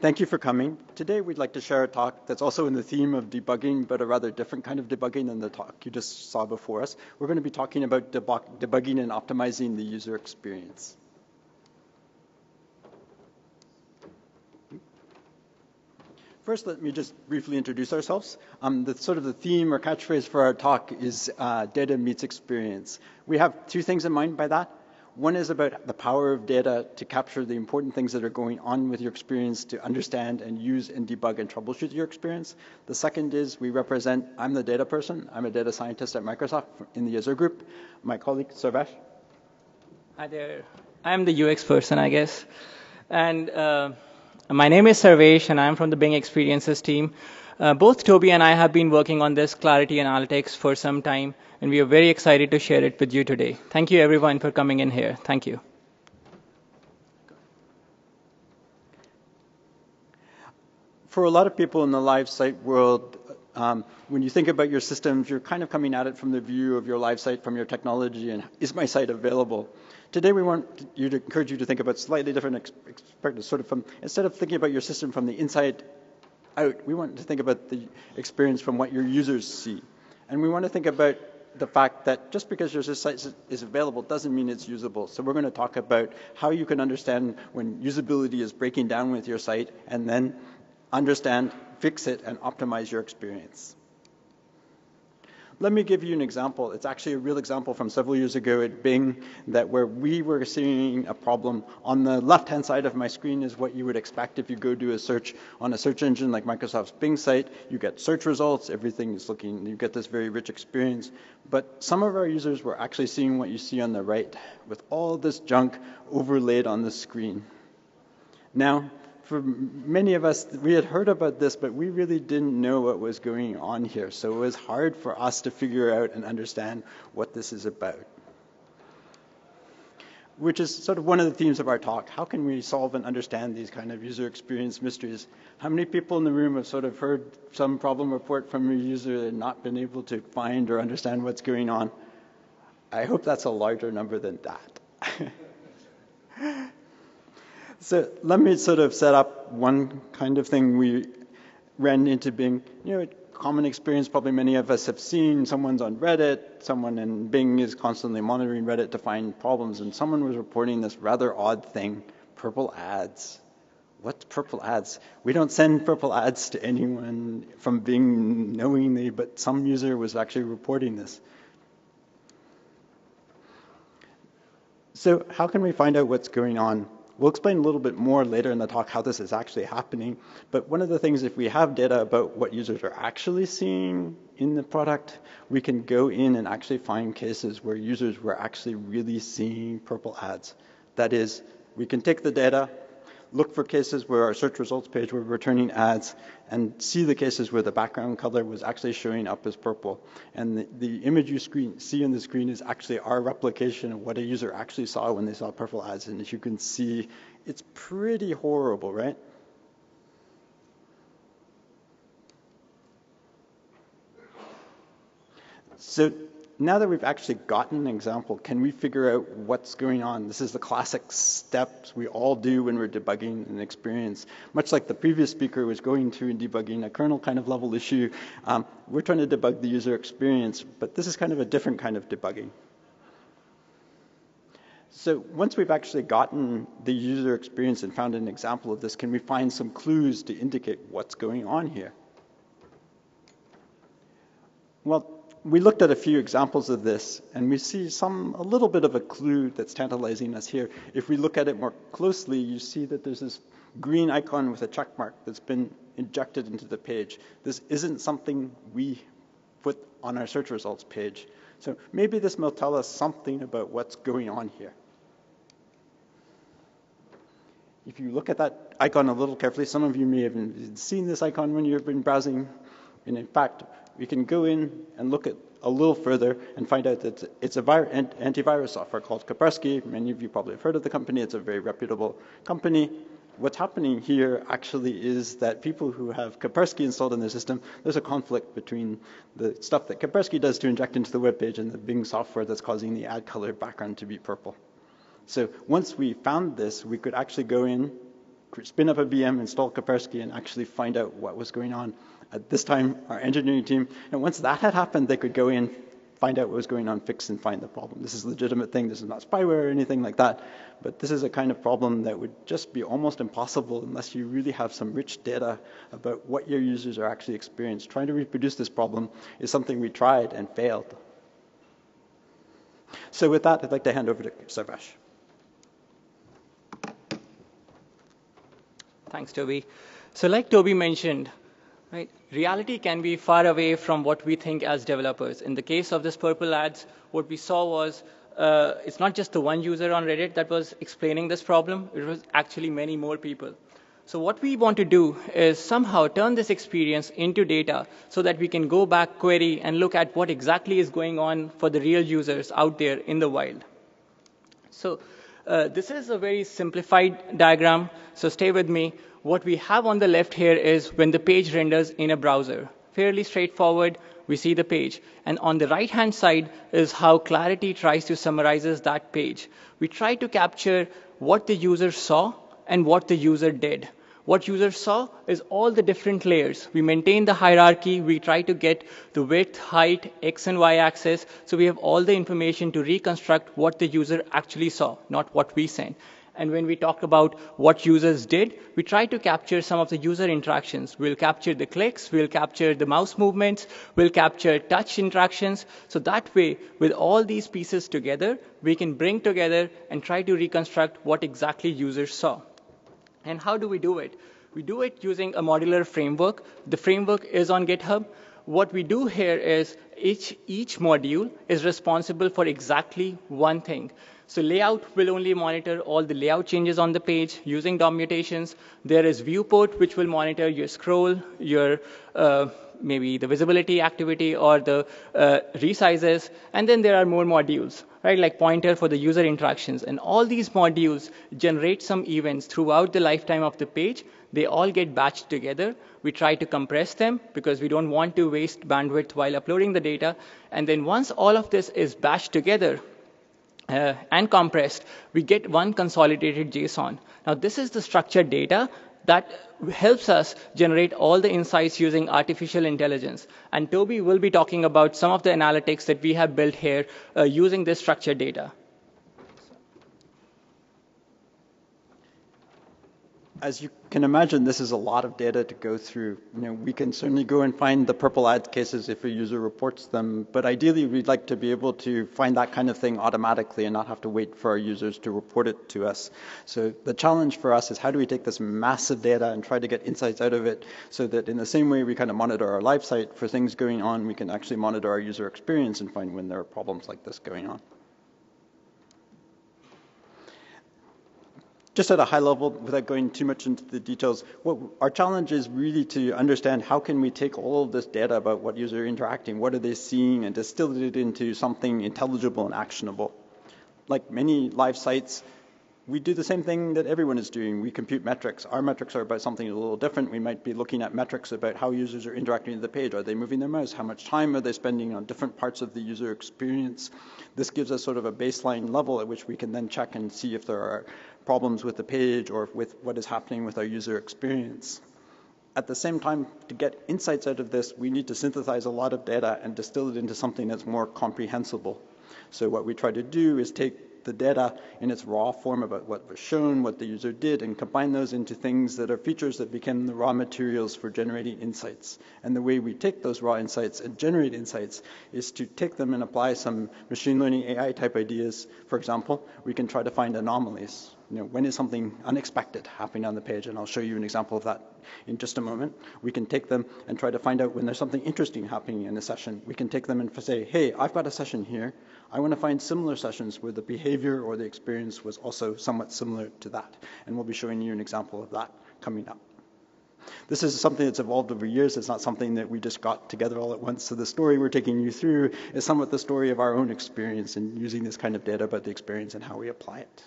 Thank you for coming. Today we'd like to share a talk that's also in the theme of debugging, but a rather different kind of debugging than the talk you just saw before us. We're going to be talking about debugging and optimizing the user experience. First, let me just briefly introduce ourselves. The theme or catchphrase for our talk is data meets experience. We have two things in mind by that. One is about the power of data to capture the important things that are going on with your experience to understand and use and debug and troubleshoot your experience. The second is I'm the data person. I'm a data scientist at Microsoft in the user group. My colleague, Sarvesh. Hi there. I'm the UX person, I guess. And my name is Sarvesh, and I'm from the Bing Experiences team. Both Toby and I have been working on this Clarity Analytics for some time, and we are very excited to share it with you today. Thank you, everyone, for coming in here. Thank you. For a lot of people in the live site world, when you think about your systems, you're kind of coming at it from the view of your live site, from your technology, and is my site available? Today, we want you to encourage you to think about slightly different perspectives, instead of thinking about your system from the inside out, we want to think about the experience from what your users see. And we want to think about the fact that just because your site is available doesn't mean it's usable. So we're going to talk about how you can understand when usability is breaking down with your site, and then understand, fix it, and optimize your experience. Let me give you an example. It's actually a real example from several years ago at Bing where we were seeing a problem. On the left-hand side of my screen is what you would expect if you go do a search on a search engine like Microsoft's Bing site. You get search results, everything is you get this very rich experience. But some of our users were actually seeing what you see on the right, with all this junk overlaid on the screen. Now, for many of us, we had heard about this, but we really didn't know what was going on here. So it was hard for us to figure out and understand what this is about. Which is sort of one of the themes of our talk. How can we solve and understand these kind of user experience mysteries? How many people in the room have sort of heard some problem report from a user and not been able to find or understand what's going on? I hope that's a larger number than that. So let me sort of set up one kind of thing we ran into Bing. Common experience probably many of us have seen. Someone's on Reddit. Someone in Bing is constantly monitoring Reddit to find problems. And someone was reporting this rather odd thing, purple ads. What's purple ads? We don't send purple ads to anyone from Bing knowingly, but some user was actually reporting this. So how can we find out what's going on? We'll explain a little bit more later in the talk how this is actually happening. But one of the things, if we have data about what users are actually seeing in the product, we can go in and actually find cases where users were actually really seeing purple ads. That is, we can take the data, look for cases where our search results page were returning ads, and see the cases where the background color was actually showing up as purple. And the image you see on the screen is actually our replication of what a user actually saw when they saw purple ads. And as you can see, it's pretty horrible, right? So now that we've actually gotten an example, can we figure out what's going on? This is the classic steps we all do when we're debugging an experience. Much like the previous speaker was going through and debugging a kernel kind of level issue, we're trying to debug the user experience, but this is kind of a different kind of debugging. So once we've actually gotten the user experience and found an example of this, can we find some clues to indicate what's going on here? Well, we looked at a few examples of this, and we see a little bit of a clue that's tantalizing us here. If we look at it more closely, you see that there's this green icon with a check mark that's been injected into the page. This isn't something we put on our search results page. So maybe this will tell us something about what's going on here. If you look at that icon a little carefully, some of you may have seen this icon when you've been browsing, and in fact, we can go in and look at a little further and find out that it's an antivirus software called Kaspersky. Many of you probably have heard of the company. It's a very reputable company. What's happening here actually is that people who have Kaspersky installed in their system, there's a conflict between the stuff that Kaspersky does to inject into the web page and the Bing software that's causing the ad color background to be purple. So once we found this, we could actually go in spin up a VM, install Kaspersky, and actually find out what was going on. At this time, our engineering team, and once that had happened, they could go in, find out what was going on, fix and find the problem. This is a legitimate thing. This is not spyware or anything like that. But this is a kind of problem that would just be almost impossible unless you really have some rich data about what your users are actually experiencing. Trying to reproduce this problem is something we tried and failed. So with that, I'd like to hand over to Sarvesh. Thanks, Toby. So like Toby mentioned, right, reality can be far away from what we think as developers. In the case of this purple ads, what we saw was it's not just the one user on Reddit that was explaining this problem. It was actually many more people. So what we want to do is somehow turn this experience into data so that we can go back, query, and look at what exactly is going on for the real users out there in the wild. So this is a very simplified diagram, so stay with me. What we have on the left here is when the page renders in a browser. Fairly straightforward, we see the page. And on the right-hand side is how Clarity tries to summarize that page. We try to capture what the user saw and what the user did. What user saw is all the different layers. We maintain the hierarchy. We try to get the width, height, X and Y axis. So we have all the information to reconstruct what the user actually saw, not what we sent. And when we talk about what users did, we try to capture some of the user interactions. We'll capture the clicks, we'll capture the mouse movements, we'll capture touch interactions. So that way, with all these pieces together, we can bring together and try to reconstruct what exactly users saw. And how do we do it? We do it using a modular framework. The framework is on GitHub. What we do here is each module is responsible for exactly one thing. So layout will only monitor all the layout changes on the page using DOM mutations. There is viewport, which will monitor your scroll, your maybe the visibility activity or the resizes. And then there are more modules, right, like pointer for the user interactions. And all these modules generate some events throughout the lifetime of the page. They all get batched together. We try to compress them because we don't want to waste bandwidth while uploading the data. And then once all of this is batched together, and compressed, we get one consolidated JSON. Now, this is the structured data that helps us generate all the insights using artificial intelligence. And Toby will be talking about some of the analytics that we have built here using this structured data. As you can imagine, this is a lot of data to go through. We can certainly go and find the purple ads cases if a user reports them, but ideally we'd like to be able to find that kind of thing automatically and not have to wait for our users to report it to us. So the challenge for us is how do we take this massive data and try to get insights out of it so that in the same way we kind of monitor our live site for things going on, we can actually monitor our user experience and find when there are problems like this going on. Just at a high level, without going too much into the details, our challenge is really to understand how can we take all of this data about what users are interacting, what are they seeing, and distill it into something intelligible and actionable. Like many live sites, we do the same thing that everyone is doing. We compute metrics. Our metrics are about something a little different. We might be looking at metrics about how users are interacting with the page. Are they moving their mouse? How much time are they spending on different parts of the user experience? This gives us sort of a baseline level at which we can then check and see if there are problems with the page or with what is happening with our user experience. At the same time, to get insights out of this, we need to synthesize a lot of data and distill it into something that's more comprehensible. So what we try to do is take the data in its raw form about what was shown, what the user did, and combine those into things that are features that become the raw materials for generating insights. And the way we take those raw insights and generate insights is to take them and apply some machine learning AI type ideas. For example, we can try to find anomalies. When is something unexpected happening on the page? And I'll show you an example of that in just a moment. We can take them and try to find out when there's something interesting happening in a session. We can take them and say, hey, I've got a session here. I want to find similar sessions where the behavior or the experience was also somewhat similar to that. And we'll be showing you an example of that coming up. This is something that's evolved over years. It's not something that we just got together all at once. So the story we're taking you through is somewhat the story of our own experience in using this kind of data about the experience and how we apply it.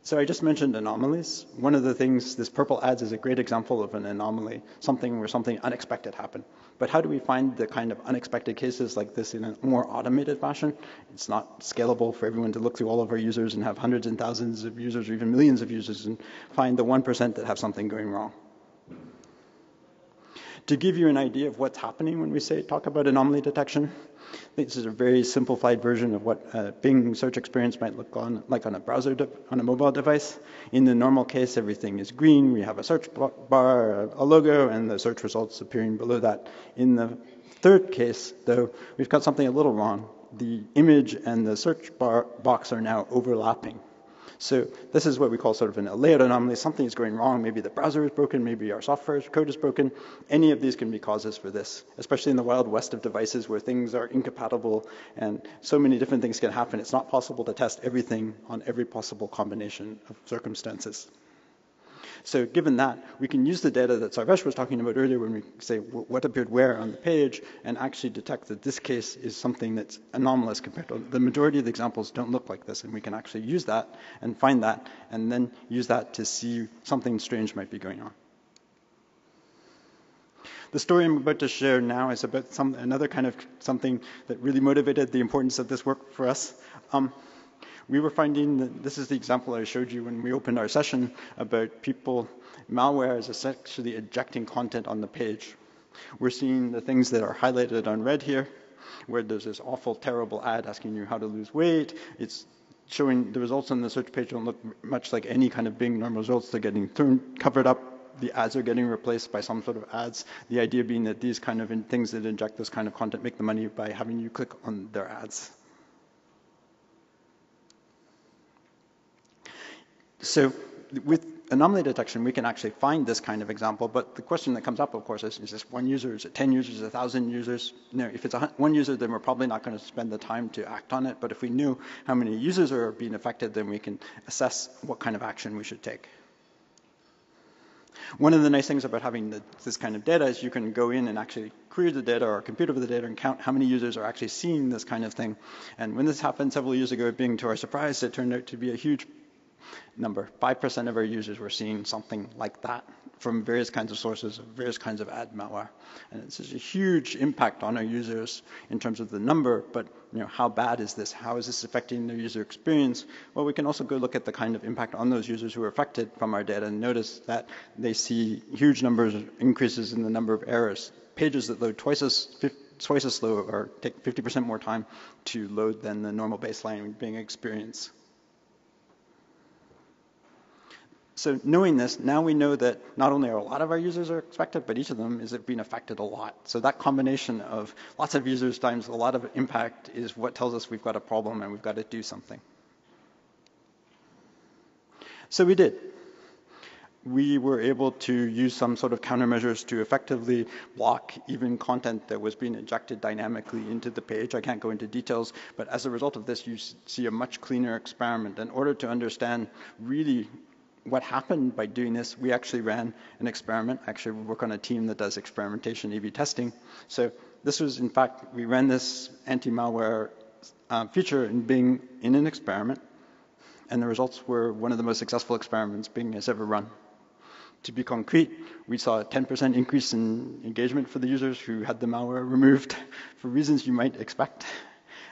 So I just mentioned anomalies. One of the things, this purple adds is a great example of an anomaly, something where something unexpected happened. But how do we find the kind of unexpected cases like this in a more automated fashion? It's not scalable for everyone to look through all of our users and have hundreds and thousands of users or even millions of users and find the 1% that have something going wrong. To give you an idea of what's happening when we talk about anomaly detection, this is a very simplified version of what a Bing search experience might look like on a browser, on a mobile device. In the normal case, everything is green. We have a search bar, a logo, and the search results appearing below that. In the third case, though, we've got something a little wrong. The image and the search bar box are now overlapping. So this is what we call sort of a layout anomaly. Something is going wrong. Maybe the browser is broken. Maybe our software code is broken. Any of these can be causes for this, especially in the wild west of devices where things are incompatible and so many different things can happen. It's not possible to test everything on every possible combination of circumstances. So given that, we can use the data that Sarvesh was talking about earlier when we say what appeared where on the page and actually detect that this case is something that's anomalous compared to the majority of the examples don't look like this, and we can actually use that and find that and then use that to see something strange might be going on. The story I'm about to share now is about another kind of something that really motivated the importance of this work for us. We were finding that this is the example I showed you when we opened our session about malware is essentially ejecting content on the page. We're seeing the things that are highlighted on red here, where there's this awful, terrible ad asking you how to lose weight. It's showing the results on the search page don't look much like any kind of Bing normal results. They're getting covered up. The ads are getting replaced by some sort of ads. The idea being that these kind of things that inject this kind of content make the money by having you click on their ads. So with anomaly detection, we can actually find this kind of example, but the question that comes up, of course, is this one user, is it 10 users, is it 1,000 users? No, if it's one user, then we're probably not going to spend the time to act on it, but if we knew how many users are being affected, then we can assess what kind of action we should take. One of the nice things about having this kind of data is you can go in and actually query the data or compute over the data and count how many users are actually seeing this kind of thing. And when this happened several years ago at Bing, to our surprise, it turned out to be a huge number. 5% of our users were seeing something like that from various kinds of sources, various kinds of ad malware. And it's just a huge impact on our users in terms of the number, but how bad is this? How is this affecting their user experience? Well, we can also go look at the kind of impact on those users who are affected from our data and notice that they see huge numbers of increases in the number of errors. Pages that load twice as slow or take 50% more time to load than the normal baseline Bing experience. So knowing this, now we know that not only are a lot of our users are affected, but each of them is being affected a lot. So that combination of lots of users times a lot of impact is what tells us we've got a problem and we've got to do something. So we did. We were able to use some sort of countermeasures to effectively block even content that was being injected dynamically into the page. I can't go into details, but as a result of this, you see a much cleaner experiment. In order to understand really what happened by doing this, we actually ran an experiment. Actually, we work on a team that does experimentation A/B testing. So this was, in fact, we ran this anti-malware feature in Bing in an experiment, and the results were one of the most successful experiments Bing has ever run. To be concrete, we saw a 10% increase in engagement for the users who had the malware removed for reasons you might expect.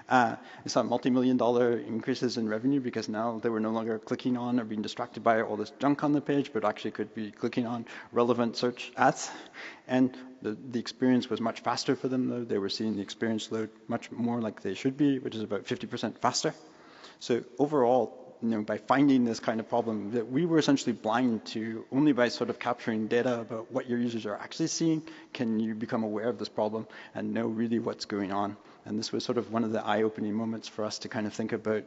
We saw multi-million-dollar increases in revenue because now they were no longer clicking on or being distracted by all this junk on the page, but actually could be clicking on relevant search ads. And the experience was much faster for them, though. They were seeing the experience load much more like they should be, which is about 50% faster. So overall, by finding this kind of problem that we were essentially blind to, only by sort of capturing data about what your users are actually seeing, can you become aware of this problem and know really what's going on. And this was sort of one of the eye-opening moments for us to kind of think about,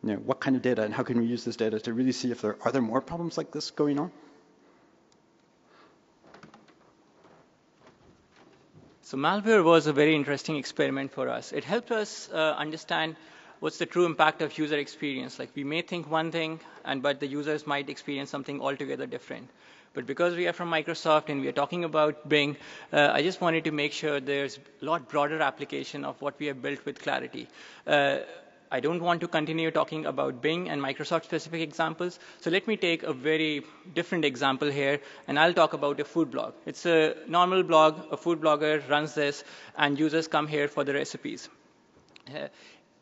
what kind of data and how can we use this data to really see if are there more problems like this going on? So malware was a very interesting experiment for us. It helped us understand what's the true impact of user experience. Like we may think one thing, but the users might experience something altogether different. But because we are from Microsoft and we are talking about Bing, I just wanted to make sure there's a lot broader application of what we have built with Clarity. I don't want to continue talking about Bing and Microsoft-specific examples, so let me take a very different example here, and I'll talk about a food blog. It's a normal blog. A food blogger runs this, and users come here for the recipes.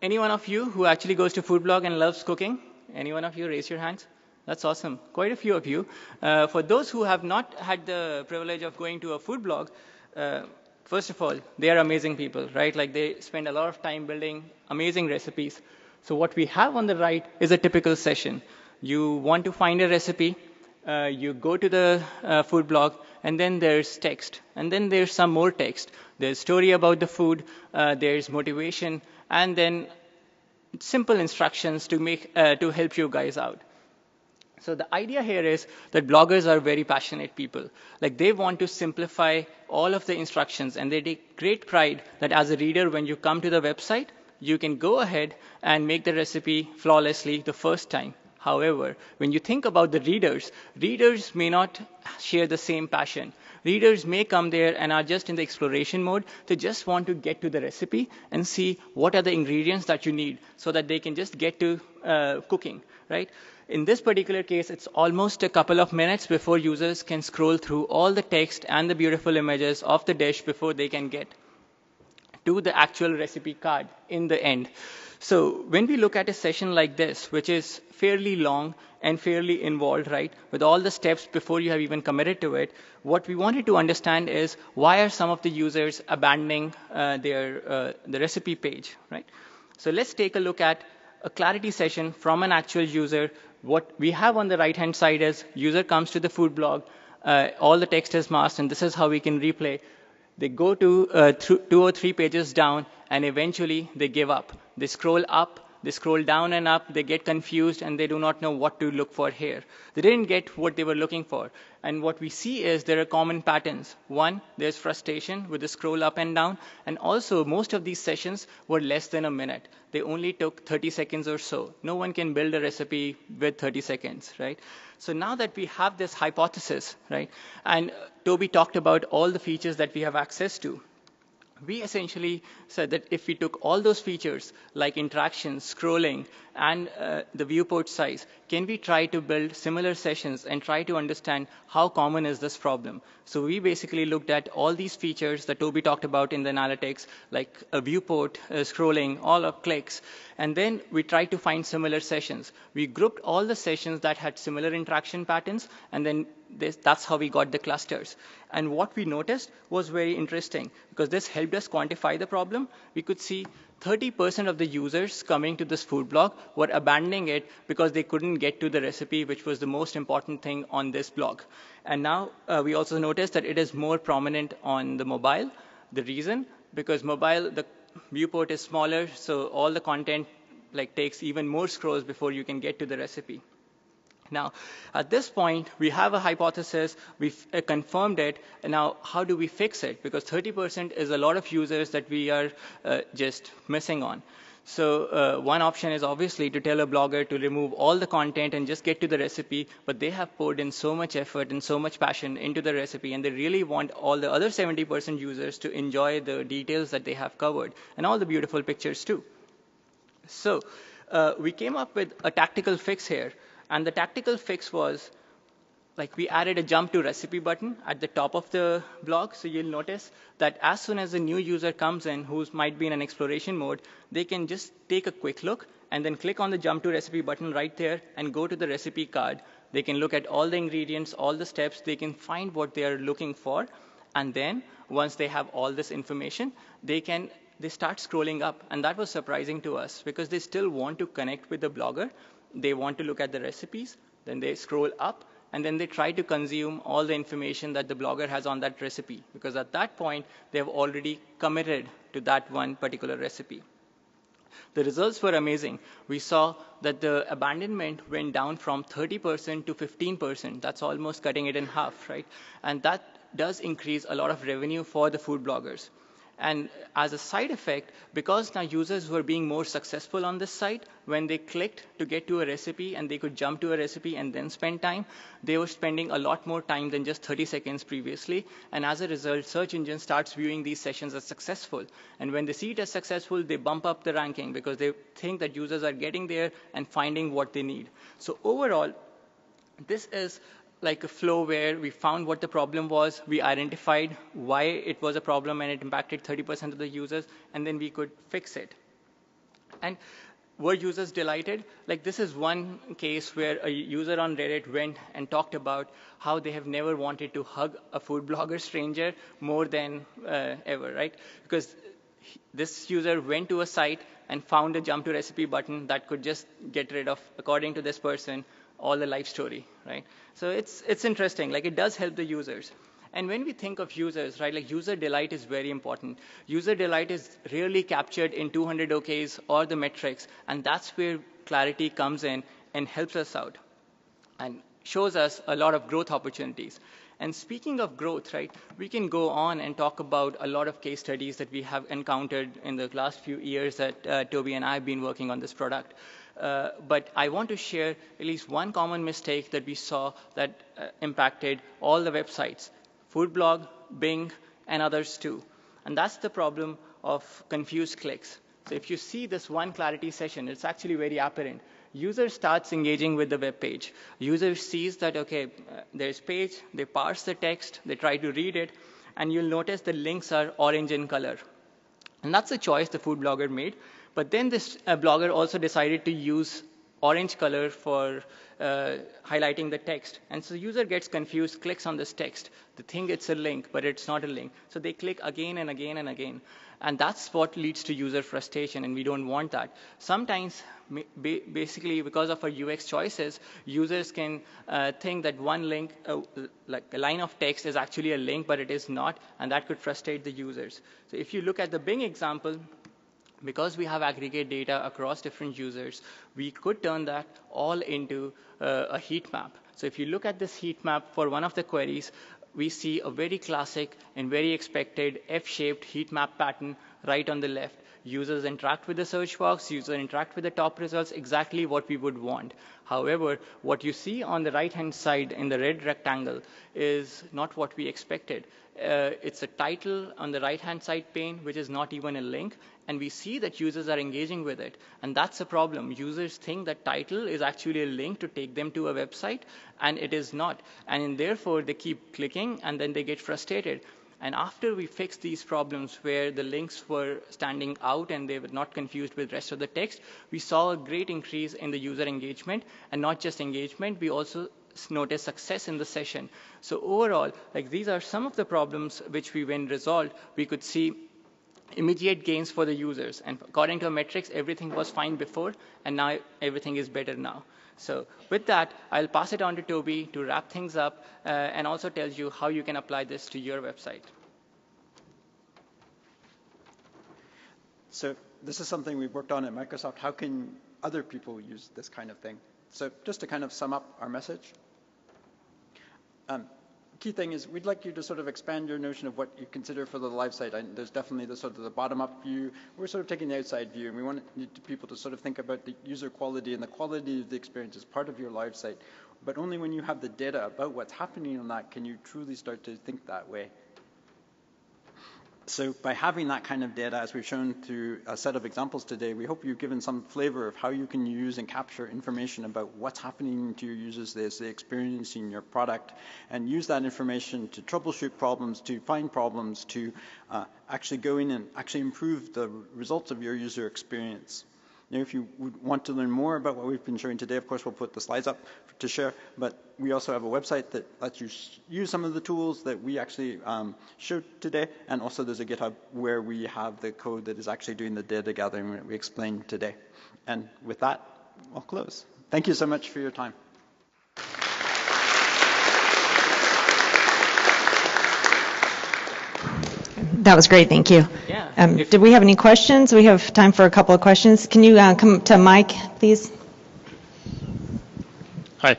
Any one of you who actually goes to food blog and loves cooking? Any one of you raise your hands? That's awesome. Quite a few of you. For those who have not had the privilege of going to a food blog, first of all, they are amazing people, right? Like they spend a lot of time building amazing recipes. So what we have on the right is a typical session. You want to find a recipe, you go to the food blog, and then there's text, and then there's some more text. There's story about the food, there's motivation, and then simple instructions to help you guys out. So the idea here is that bloggers are very passionate people. Like they want to simplify all of the instructions, and they take great pride that as a reader, when you come to the website, you can go ahead and make the recipe flawlessly the first time. However, when you think about the readers, readers may not share the same passion. Readers may come there and are just in the exploration mode. They just want to get to the recipe and see what are the ingredients that you need so that they can just get to cooking, right? In this particular case, it's almost a couple of minutes before users can scroll through all the text and the beautiful images of the dish before they can get to the actual recipe card in the end. So when we look at a session like this, which is fairly long and fairly involved, right, with all the steps before you have even committed to it, what we wanted to understand is why are some of the users abandoning the recipe page, right? So let's take a look at a clarity session from an actual user. What we have on the right-hand side is user comes to the food blog, all the text is masked, and this is how we can replay. They go to 2 or 3 pages down, and eventually they give up. They scroll up, they scroll down and up, they get confused, and they do not know what to look for here. They didn't get what they were looking for. And what we see is there are common patterns. One, there's frustration with the scroll up and down, and also most of these sessions were less than a minute. They only took 30 seconds or so. No one can build a recipe with 30 seconds, right? So now that we have this hypothesis, right, and Toby talked about all the features that we have access to, we essentially said that if we took all those features like interaction, scrolling, and the viewport size, can we try to build similar sessions and try to understand how common is this problem? So we basically looked at all these features that Toby talked about in the analytics, like a viewport, scrolling, all of clicks, and then we tried to find similar sessions. We grouped all the sessions that had similar interaction patterns, and then that's how we got the clusters. And what we noticed was very interesting, because this helped us quantify the problem. We could see 30% of the users coming to this food blog were abandoning it because they couldn't get to the recipe, which was the most important thing on this blog. And now we also noticed that it is more prominent on the mobile. The reason? Because mobile, the viewport is smaller, so all the content takes even more scrolls before you can get to the recipe. Now, at this point, we have a hypothesis, we've confirmed it, and now how do we fix it? Because 30% is a lot of users that we are just missing on. So one option is obviously to tell a blogger to remove all the content and just get to the recipe, but they have poured in so much effort and so much passion into the recipe, and they really want all the other 70% users to enjoy the details that they have covered, and all the beautiful pictures too. So we came up with a tactical fix here. And the tactical fix was, we added a jump to recipe button at the top of the blog. So you'll notice that as soon as a new user comes in who might be in an exploration mode, they can just take a quick look and then click on the jump to recipe button right there and go to the recipe card. They can look at all the ingredients, all the steps. They can find what they are looking for. And then once they have all this information, they start scrolling up. And that was surprising to us because they still want to connect with the blogger. They want to look at the recipes, then they scroll up, and then they try to consume all the information that the blogger has on that recipe, because at that point, they have already committed to that one particular recipe. The results were amazing. We saw that the abandonment went down from 30% to 15%. That's almost cutting it in half, right? And that does increase a lot of revenue for the food bloggers. And as a side effect, because now users were being more successful on this site, when they clicked to get to a recipe and they could jump to a recipe and then spend time, they were spending a lot more time than just 30 seconds previously. And as a result, search engine starts viewing these sessions as successful. And when they see it as successful, they bump up the ranking because they think that users are getting there and finding what they need. So overall, this is like a flow where we found what the problem was, we identified why it was a problem and it impacted 30% of the users, and then we could fix it. And were users delighted? Like, this is one case where a user on Reddit went and talked about how they have never wanted to hug a food blogger stranger more than ever, right? Because this user went to a site and found a jump to recipe button that could just get rid of, according to this person, all the life story, right? So it's interesting. Like, it does help the users. And when we think of users, right, like, user delight is very important. User delight is rarely captured in 200 OKs or the metrics, and that's where Clarity comes in and helps us out and shows us a lot of growth opportunities. And speaking of growth, right, we can go on and talk about a lot of case studies that we have encountered in the last few years that Toby and I have been working on this product. But I want to share at least one common mistake that we saw that impacted all the websites, Foodblog, Bing, and others too. And that's the problem of confused clicks. So if you see this one Clarity session, it's actually very apparent. User starts engaging with the web page. User sees that, okay, there's page, they parse the text, they try to read it, and you'll notice the links are orange in color. And that's a choice the food blogger made. But then this blogger also decided to use orange color for highlighting the text. And so the user gets confused, clicks on this text. They think it's a link, but it's not a link. So they click again and again and again. And that's what leads to user frustration, and we don't want that. Sometimes, basically, because of our UX choices, users can think that one link, like a line of text, is actually a link, but it is not, and that could frustrate the users. So if you look at the Bing example, because we have aggregate data across different users, we could turn that all into a heat map. So if you look at this heat map for one of the queries, we see a very classic and very expected F-shaped heat map pattern right on the left. Users interact with the search box, users interact with the top results, exactly what we would want. However, what you see on the right-hand side in the red rectangle is not what we expected. It's a title on the right-hand side pane, which is not even a link, and we see that users are engaging with it. And that's a problem. Users think that title is actually a link to take them to a website, and it is not. And therefore, they keep clicking, and then they get frustrated. And after we fixed these problems where the links were standing out and they were not confused with the rest of the text, we saw a great increase in the user engagement. And not just engagement, we also noticed success in the session. So overall, like, these are some of the problems which we, when resolved, we could see immediate gains for the users. And according to our metrics, everything was fine before, and now everything is better now. So with that, I'll pass it on to Toby to wrap things up and also tell you how you can apply this to your website. So this is something we've worked on at Microsoft. How can other people use this kind of thing? So just to kind of sum up our message, key thing is we'd like you to sort of expand your notion of what you consider for the live site. There's definitely the sort of the bottom-up view. We're sort of taking the outside view, and we want people to sort of think about the user quality and the quality of the experience as part of your live site. But only when you have the data about what's happening on that can you truly start to think that way. So by having that kind of data, as we've shown through a set of examples today, we hope you've given some flavor of how you can use and capture information about what's happening to your users as they're experiencing your product, and use that information to troubleshoot problems, to find problems, to actually go in and actually improve the results of your user experience. Now, if you would want to learn more about what we've been showing today, of course, we'll put the slides up to share, but we also have a website that lets you use some of the tools that we actually showed today, and also there's a GitHub where we have the code that is actually doing the data gathering that we explained today. And with that, I'll close. Thank you so much for your time. That was great, thank you. Yeah. Did we have any questions? We have time for a couple of questions. Can you come to Mike, please? Hi.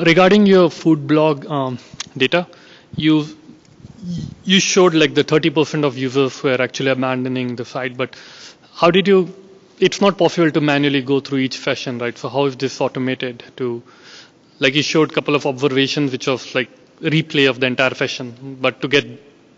Regarding your food blog data, you you showed like the 30% of users were actually abandoning the site, but how did you, it's not possible to manually go through each session, right? So how is this automated to, like you showed a couple of observations, which was like replay of the entire session, but to get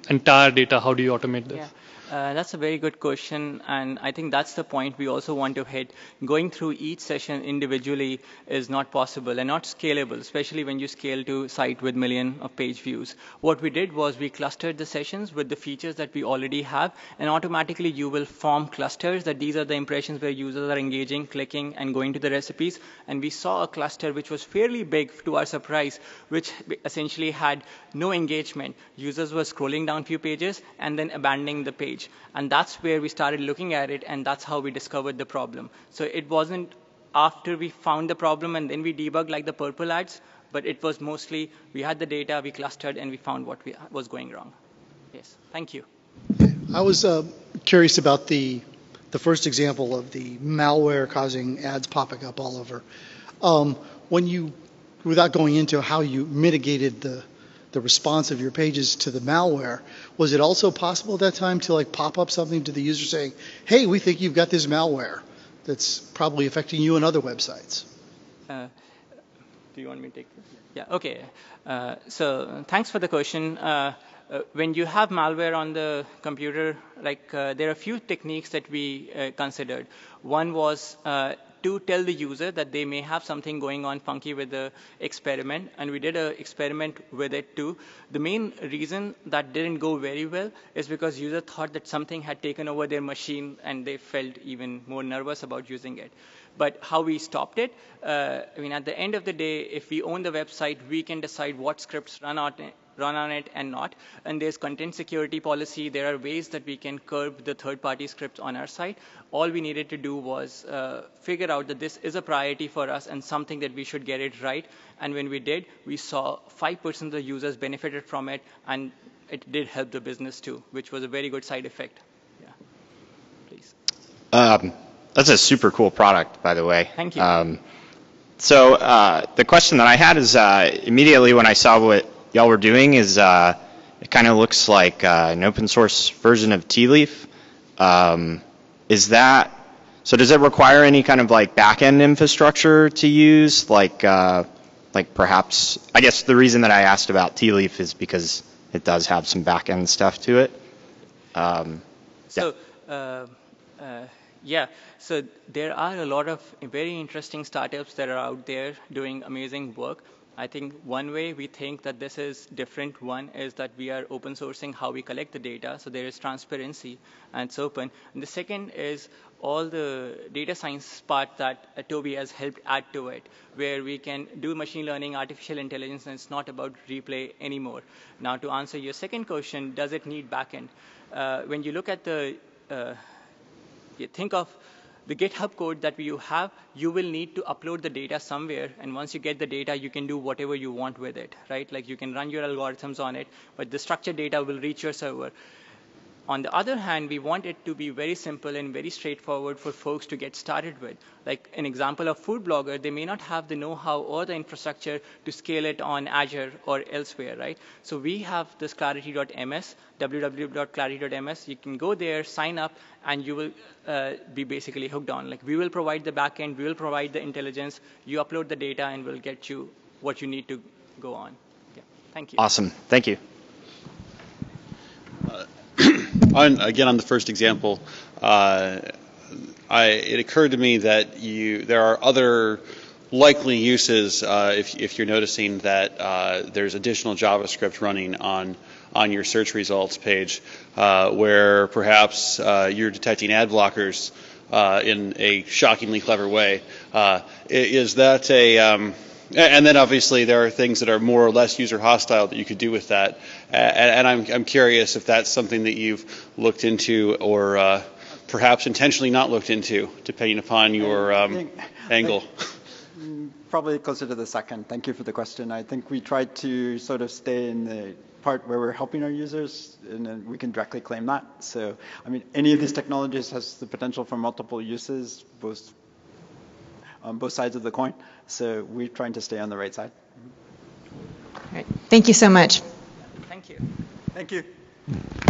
entire data, how do you automate this? Yeah. That's a very good question, and I think that's the point we also want to hit. Going through each session individually is not possible and not scalable, especially when you scale to site with million of page views. What we did was we clustered the sessions with the features that we already have, and automatically you will form clusters that these are the impressions where users are engaging, clicking, and going to the recipes. And we saw a cluster which was fairly big to our surprise, which essentially had no engagement. Users were scrolling down few pages and then abandoning the page. And that's where we started looking at it, and that's how we discovered the problem. So it wasn't after we found the problem and then we debugged like the purple ads, but it was mostly we had the data, we clustered, and we found what was going wrong. Yes, thank you. I was curious about the first example of the malware causing ads popping up all over. When you, without going into how you mitigated the response of your pages to the malware, was it also possible at that time to like pop up something to the user saying, hey, we think you've got this malware that's probably affecting you and other websites? Do you want me to take this? Yeah, okay. So thanks for the question. When you have malware on the computer, like there are a few techniques that we considered. One was to tell the user that they may have something going on funky with the experiment, and we did an experiment with it too. The main reason that didn't go very well is because user thought that something had taken over their machine and they felt even more nervous about using it. But how we stopped it, I mean, at the end of the day, if we own the website, we can decide what scripts run on it and not. And there's content security policy. There are ways that we can curb the third-party scripts on our site. All we needed to do was figure out that this is a priority for us and something that we should get it right. And when we did, we saw 5% of the users benefited from it, and it did help the business too, which was a very good side effect. Yeah, please. That's a super cool product, by the way. Thank you. So the question that I had is immediately when I saw what y'all were doing is it kind of looks like an open source version of Tea Leaf. Is that, so does it require any kind of like back-end infrastructure to use? Like perhaps, I guess the reason that I asked about Tea Leaf is because it does have some back-end stuff to it. Yeah, so there are a lot of very interesting startups that are out there doing amazing work. I think one way we think that this is different, one is that we are open sourcing how we collect the data, so there is transparency and it's open. And the second is all the data science part that Toby has helped add to it, where we can do machine learning, artificial intelligence, and it's not about replay anymore. Now to answer your second question, does it need backend? When you look at the you think of the GitHub code that you have, you will need to upload the data somewhere, and once you get the data, you can do whatever you want with it, right? Like you can run your algorithms on it, but the structured data will reach your server. On the other hand, we want it to be very simple and very straightforward for folks to get started with. Like an example of food blogger, they may not have the know-how or the infrastructure to scale it on Azure or elsewhere, right? So we have this clarity.ms, www.clarity.ms. You can go there, sign up, and you will be basically hooked on. Like we will provide the backend, we will provide the intelligence, you upload the data, and we'll get you what you need to go on. Yeah. Thank you. Awesome. Thank you. Again, on the first example, it occurred to me that there are other likely uses if you're noticing that there's additional JavaScript running on your search results page, where perhaps you're detecting ad blockers in a shockingly clever way. Is that a and then obviously there are things that are more or less user hostile that you could do with that. And I'm curious if that's something that you've looked into or perhaps intentionally not looked into, depending upon your angle. Probably closer to the second. Thank you for the question. I think we tried to sort of stay in the part where we're helping our users, and then we can directly claim that. So, I mean, any of these technologies has the potential for multiple uses, on both sides of the coin. So we're trying to stay on the right side. All right. Thank you so much. Thank you. Thank Thank you.